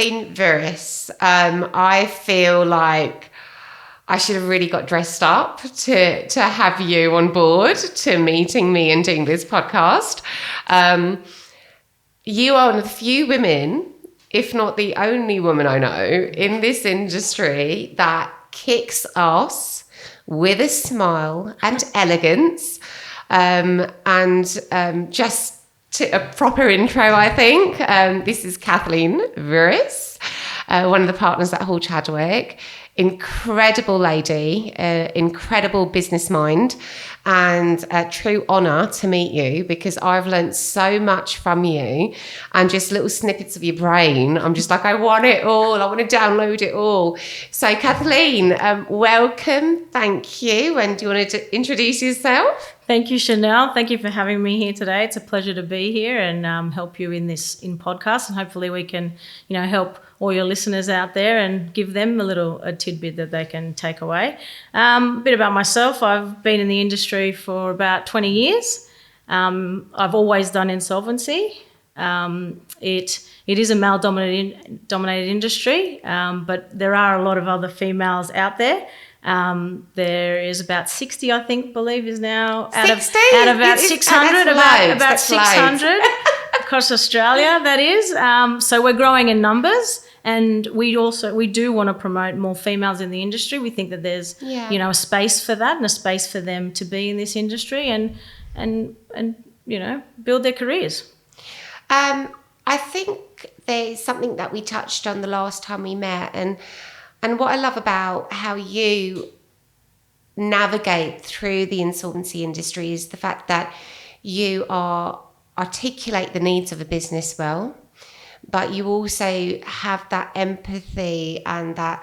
Kathleen Viris, I feel like I should have really got dressed up to have you on board to meeting me and doing this podcast. You are one of the few women, if not the only woman I know in this industry that kicks ass with a smile and elegance. Just to a proper intro, I think. This is Kathleen Viris, one of the partners at Hall Chadwick. Incredible lady, incredible business mind, and a true honour to meet you because I've learnt so much from you and just little snippets of your brain. I'm just like, I want it all. I want to download it all. So Kathleen, welcome. Thank you. And do you want to introduce yourself? Thank you, Chanel. Thank you for having me here today. It's a pleasure to be here and help you in podcast, and hopefully we can, help all your listeners out there and give them a tidbit that they can take away. A bit about myself. I've been in the industry for about 20 years. I've always done insolvency. It is a male-dominated industry, but there are a lot of other females out there. There is about 60, I believe is now out of about 600, about 600 across Australia. That is. So we're growing in numbers, and we do want to promote more females in the industry. We think that there's a space for that and a space for them to be in this industry and build their careers. I think there's something that we touched on the last time we met, and what I love about how you navigate through the insolvency industry is the fact that you articulate the needs of a business well, but you also have that empathy and that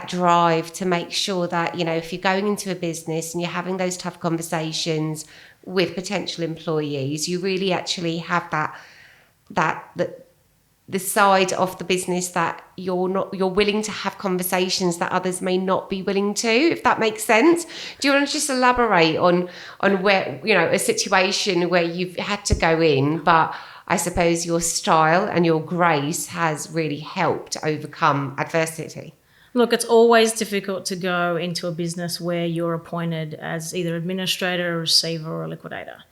drive to make sure that, if you're going into a business and you're having those tough conversations with potential employees, you really actually have the side of the business that you're willing to have conversations that others may not be willing to, if that makes sense. Do you want to just elaborate on where, a situation where you've had to go in, but I suppose your style and your grace has really helped overcome adversity? Look, it's always difficult to go into a business where you're appointed as either administrator, receiver, or liquidator.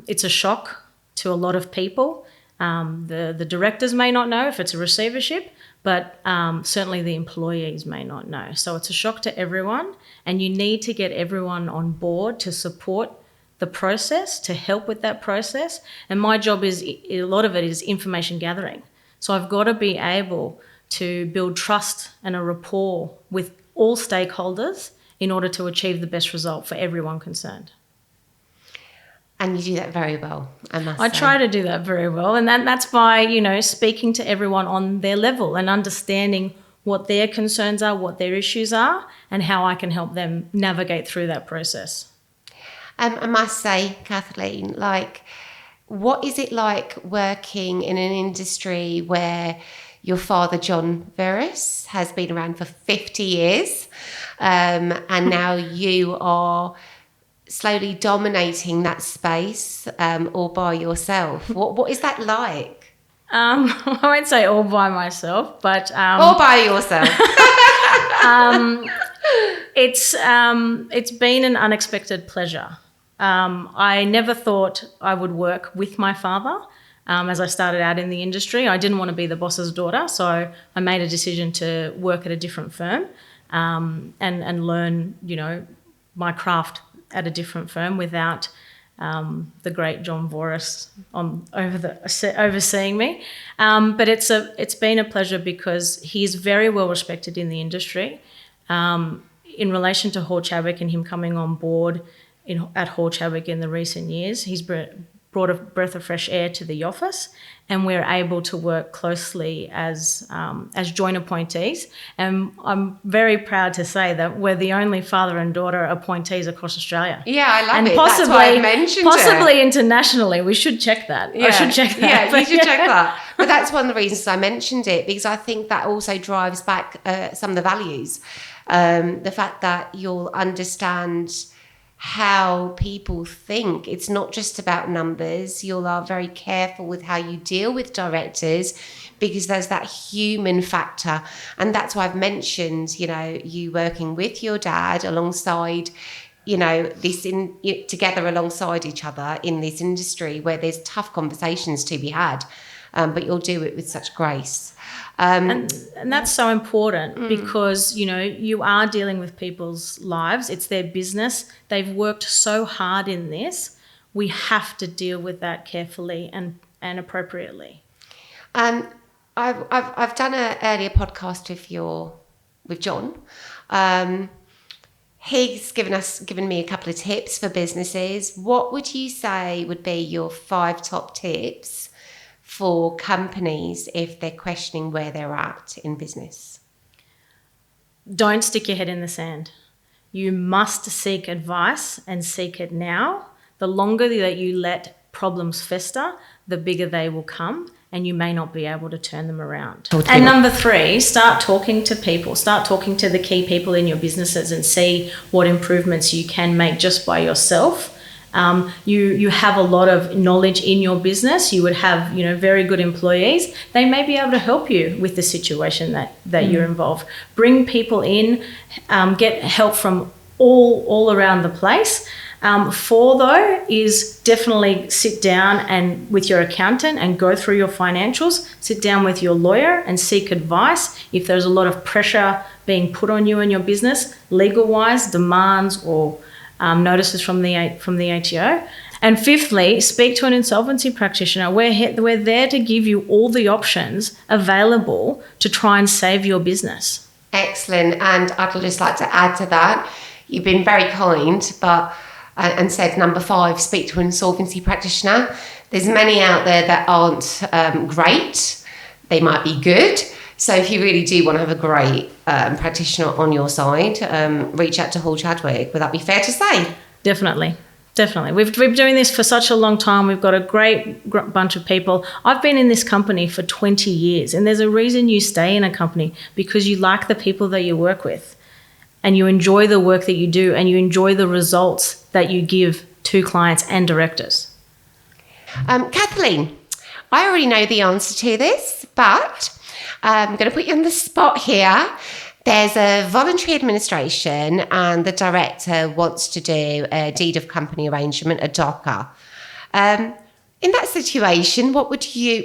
It's a shock to a lot of people. The directors may not know if it's a receivership, but certainly the employees may not know. So it's a shock to everyone, and you need to get everyone on board to support the process, to help with that process. And my job is, a lot of it is information gathering. So I've got to be able to build trust and a rapport with all stakeholders in order to achieve the best result for everyone concerned. And you do that very well, I must say. I try to do that very well. And that's by, speaking to everyone on their level and understanding what their concerns are, what their issues are, and how I can help them navigate through that process. I must say, Kathleen, what is it like working in an industry where your father, John Viris, has been around for 50 years, and now you are slowly dominating that space all by yourself? What is that like? I won't say all by myself, but all by yourself. It's been an unexpected pleasure. I never thought I would work with my father. As I started out in the industry, I didn't want to be the boss's daughter, so I made a decision to work at a different firm and learn, my craft at a different firm without the great John Viris overseeing me. But it's been a pleasure because he's very well respected in the industry. In relation to Hall Chadwick and him coming on board at Hall Chadwick in the recent years, he's brought a breath of fresh air to the office, and we're able to work closely as joint appointees. And I'm very proud to say that we're the only father and daughter appointees across Australia. Yeah, I love and it. That's why I mentioned possibly internationally. We should check that. Yeah. I should check that. Yeah, you should check that. But that's one of the reasons I mentioned it, because I think that also drives back some of the values. The fact that you'll understand how people think. It's not just about numbers. You are very careful with how you deal with directors because there's that human factor. And that's why I've mentioned, you working with your dad alongside, together alongside each other in this industry where there's tough conversations to be had, but you'll do it with such grace. And that's so important because, you are dealing with people's lives. It's their business. They've worked so hard in this. We have to deal with that carefully and appropriately. I've done an earlier podcast with John. He's given me a couple of tips for businesses. What would you say would be your 5 top tips for companies if they're questioning where they're at in business? Don't stick your head in the sand. You must seek advice and seek it now. The longer that you let problems fester, the bigger they will come, and you may not be able to turn them around. And number 3, start talking to people. Start talking to the key people in your businesses and see what improvements you can make just by yourself. You have a lot of knowledge in your business. You would have, very good employees. They may be able to help you with the situation that you're involved. Bring people in, get help from all around the place. 4 though is definitely sit down and with your accountant and go through your financials. Sit down with your lawyer and seek advice if there's a lot of pressure being put on you in your business, legal wise, demands or notices from the ATO. And 5thly, speak to an insolvency practitioner. We're there to give you all the options available to try and save your business. Excellent. And I'd just like to add to that, you've been very kind, and said number 5, speak to an insolvency practitioner. There's many out there that aren't great. They might be good. So if you really do want to have a great practitioner on your side, reach out to Hall Chadwick. Would that be fair to say? Definitely. We've been doing this for such a long time. We've got a great bunch of people. I've been in this company for 20 years, and there's a reason you stay in a company, because you like the people that you work with and you enjoy the work that you do and you enjoy the results that you give to clients and directors. Kathleen, I already know the answer to this, but I'm going to put you on the spot here. There's a voluntary administration and the director wants to do a deed of company arrangement, a DOCA. In that situation, what would you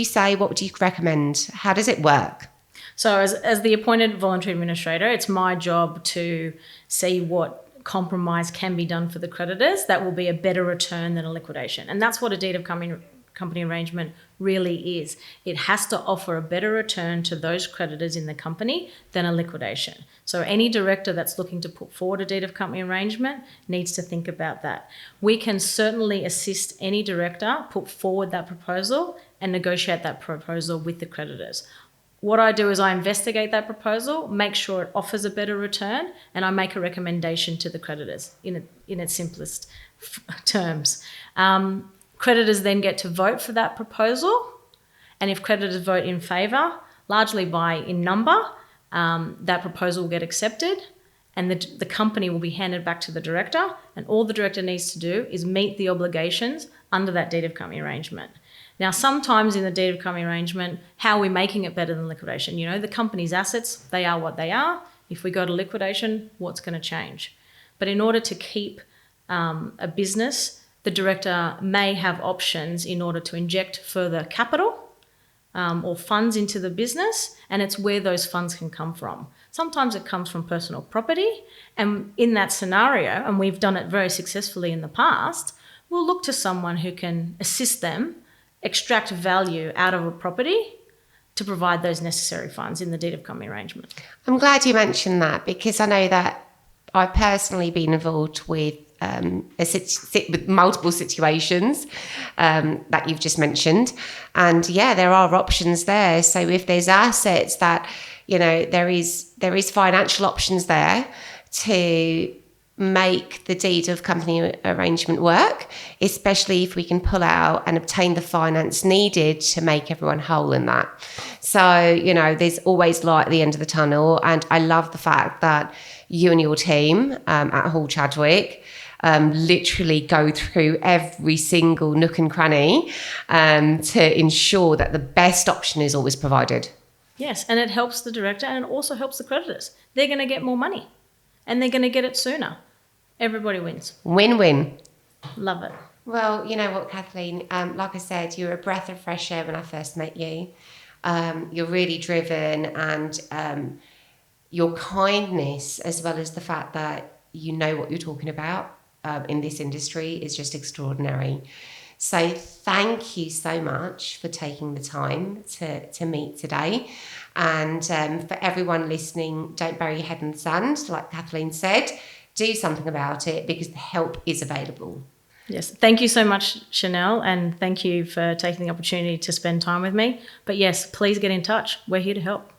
say? What would you recommend? How does it work? So as the appointed voluntary administrator, it's my job to see what compromise can be done for the creditors that will be a better return than a liquidation. And that's what a deed of company arrangement really is. It has to offer a better return to those creditors in the company than a liquidation. So any director that's looking to put forward a deed of company arrangement needs to think about that. We can certainly assist any director put forward that proposal and negotiate that proposal with the creditors. What I do is I investigate that proposal, make sure it offers a better return, and I make a recommendation to the creditors in its simplest terms. Creditors then get to vote for that proposal, and if creditors vote in favour, largely in number, that proposal will get accepted, and the company will be handed back to the director, and all the director needs to do is meet the obligations under that deed of company arrangement. Now, sometimes in the deed of company arrangement, how are we making it better than liquidation? The company's assets, they are what they are. If we go to liquidation, what's going to change? But in order to keep a business, the director may have options in order to inject further capital or funds into the business, and it's where those funds can come from. Sometimes it comes from personal property, and in that scenario, and we've done it very successfully in the past, we'll look to someone who can assist them extract value out of a property to provide those necessary funds in the deed of company arrangement. I'm glad you mentioned that, because I know that I've personally been involved with with multiple situations that you've just mentioned, and there are options there. So if there's assets that there is financial options there to make the deed of company arrangement work, especially if we can pull out and obtain the finance needed to make everyone whole in that. So, there's always light at the end of the tunnel. And I love the fact that you and your team at Hall Chadwick literally go through every single nook and cranny to ensure that the best option is always provided. Yes, and it helps the director and it also helps the creditors. They're going to get more money and they're going to get it sooner. Everybody wins. Win-win. Love it. Well, you know what, Kathleen? Like I said, you were a breath of fresh air when I first met you. You're really driven, and your kindness, as well as the fact that you know what you're talking about in this industry, is just extraordinary. So thank you so much for taking the time to meet today. And for everyone listening, don't bury your head in the sand, like Kathleen said. Do something about it, because the help is available. Yes, thank you so much, Chanel, and thank you for taking the opportunity to spend time with me. But yes, please get in touch. We're here to help.